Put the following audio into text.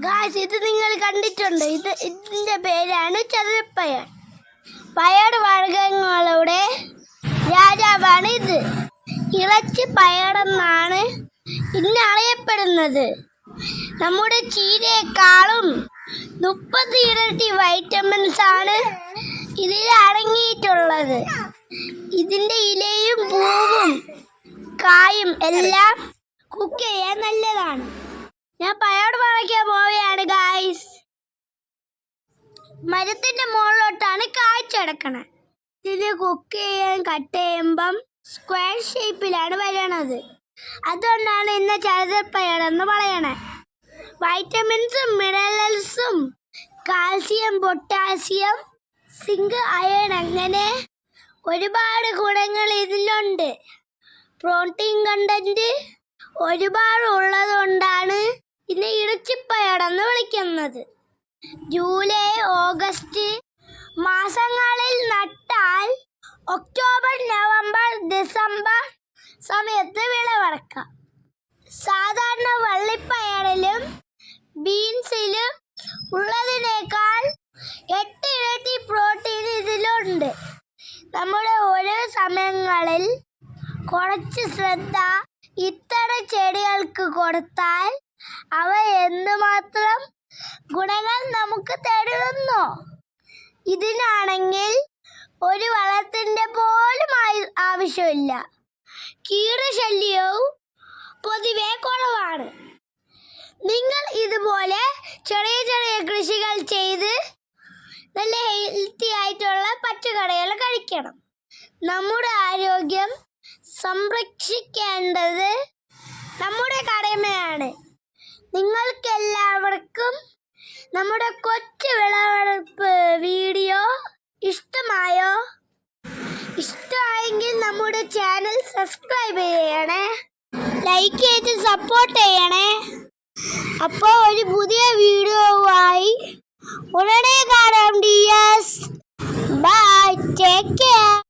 Guys, ഇത് നിങ്ങൾ കണ്ടിട്ടുണ്ട്. ഇതിന്റെ പേരാണ് ചെറുപ്പയർ. പയർ വർഗങ്ങളുടെ രാജാവാണ് ഇത്. ഇളച്ചി പയറെന്നാണ് ഇന്ന് അറിയപ്പെടുന്നത്. നമ്മുടെ ചീരയെക്കാളും 30 ഇരട്ടി വൈറ്റമിൻസ് ആണ് ഇതിൽ അടങ്ങിയിട്ടുള്ളത്. ഇതിന്റെ ഇലയും പൂവും കായും എല്ലാം കുക്ക് ചെയ്യാൻ നല്ലതാണ്. ഞാൻ പയർ പറിക്കാൻ പോവുകയാണ് ഗായ്സ്. മരത്തിന്റെ മുകളിലോട്ടാണ് കായ്ച്ചടക്കണത്. ഇതിന് കുക്ക് ചെയ്യാൻ കട്ട് ചെയ്യുമ്പം സ്ക്വയർ ഷേപ്പിലാണ് വരണത്. അതുകൊണ്ടാണ് ഇന്ന് ചെറുപയർ എന്ന് പറയണേ. വൈറ്റമിൻസും മിനറൽസും കാൽസ്യം, പൊട്ടാസ്യം, സിങ്ക്, അയൺ അങ്ങനെ ഒരുപാട് ഗുണങ്ങൾ ഇതിലുണ്ട്. പ്രോട്ടീൻ കണ്ടന്റ് ഒരുപാട് ഉള്ളതുകൊണ്ടാണ് ഇതിനെ ഇറച്ചിപ്പയറെന്ന് വിളിക്കുന്നത്. ജൂലൈ, ഓഗസ്റ്റ് മാസങ്ങളിൽ നട്ടാൽ ഒക്ടോബർ, നവംബർ, ഡിസംബർ സമയത്ത് വിളവെടുക്കാം. സാധാരണ വള്ളിപ്പയറിലും ബീൻസിലും ഉള്ളതിനേക്കാൾ 8 ഇരട്ടി പ്രോട്ടീൻ ഇതിലുണ്ട്. നമ്മുടെ ഓരോ സമയങ്ങളിൽ കുറച്ച് ശ്രദ്ധ ഇത്തരം ചെടികൾക്ക് കൊടുത്താൽ അവ എന്തുമാത്രം ഗുണങ്ങൾ നമുക്ക് തരുന്നു. ഇതിനാണെങ്കിൽ ഒരു വളത്തിന്റെ പോലും ആവശ്യമില്ല. കീടശല്യവും പൊതുവെ കുറവാണ്. നിങ്ങൾ ഇതുപോലെ ചെറിയ ചെറിയ കൃഷികൾ ചെയ്ത് നല്ല ഹെൽത്തി ആയിട്ടുള്ള പച്ചക്കറികൾ കഴിക്കണം. നമ്മുടെ ആരോഗ്യം സംരക്ഷിക്കേണ്ടത് നമ്മുടെ കടമയാണ്. നിങ്ങൾക്കെല്ലാവർക്കും നമ്മുടെ കൊച്ചു വിളവെടുപ്പ് വീഡിയോ ഇഷ്ടമായോ? ഇഷ്ടമായെങ്കിൽ നമ്മുടെ ചാനൽ സബ്സ്ക്രൈബ് ചെയ്യണേ, ലൈക്ക് ചെയ്ത് സപ്പോർട്ട് ചെയ്യണേ. അപ്പോൾ ഒരു പുതിയ വീഡിയോയുമായി ഉടനെ കാണാം ഡിയേഴ്സ്. By, take care.